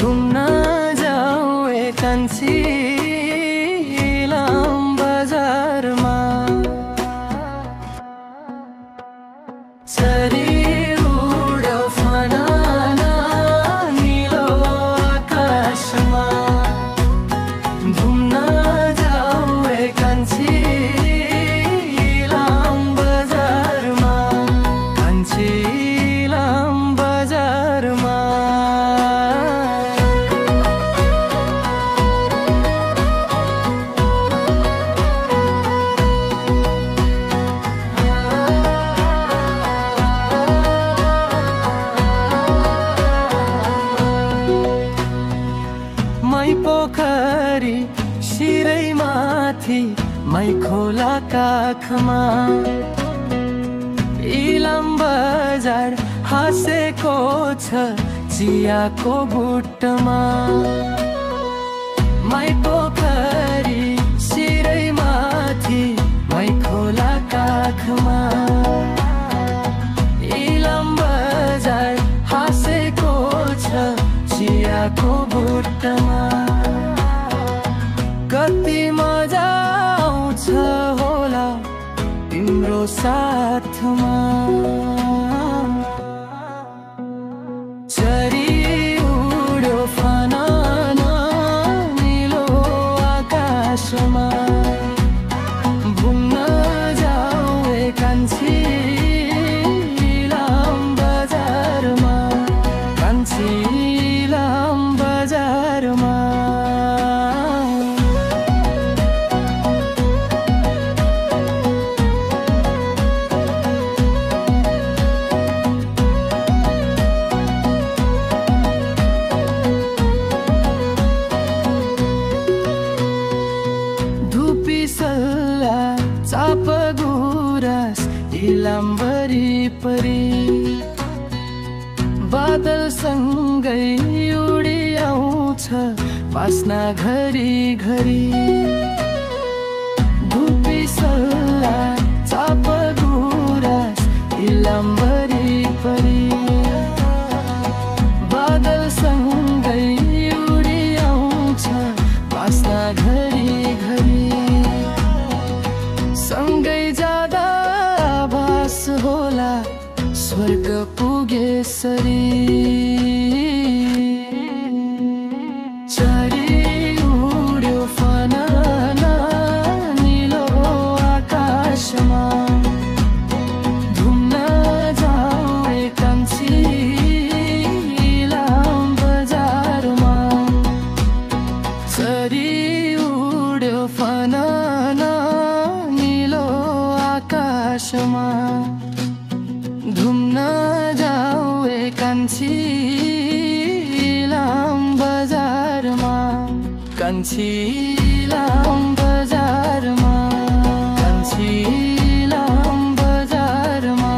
घुम्न जाऊ एकान्छी इलाम बजारमा चरी उड्यो फनाना नीलो आकाशमा घुम्न जाऊ एकान्छी इलाम बजारमा कान्छी इलाम बजारमा मै पोखरी शिरै माथि मै खोला काखमा इलाम बजार हाँसेको छ चियाको बुट्टमा मै पोखरी शिरै माथि मै खोला काखमा इलाम बजार हाँसेको छ चियाको बुट्टमा कति मजा आउँछ होला तिम्रो साथमा चरी उड्यो फनाना नीलो आकाशमा घुम्न जाऊ एकान्छी इलाम बजारमा कान्छी इलाम बजारमा सल्ला चाप गुराँस इलाम वरिपरि बादलसँगै उडी आउँछ बास्ना घरी घरी धुपी सल्ला चाप गुराँस इलाम वरिपरि बादलसँगै उडी आउँछ बास्ना घरी घरी सँगै जाँदा आभास होला स्वर्ग पुगेसरी चरी उड्यो फनाना नीलो आकाशमा घुम्न जाऊ एकान्छी इलाम बजारमा चरी उड्यो फनाना आकाशमा घुम्न जाऊ एकान्छी इलाम बजारमा कान्छी इलाम बजारमा कान्छी इलाम बजारमा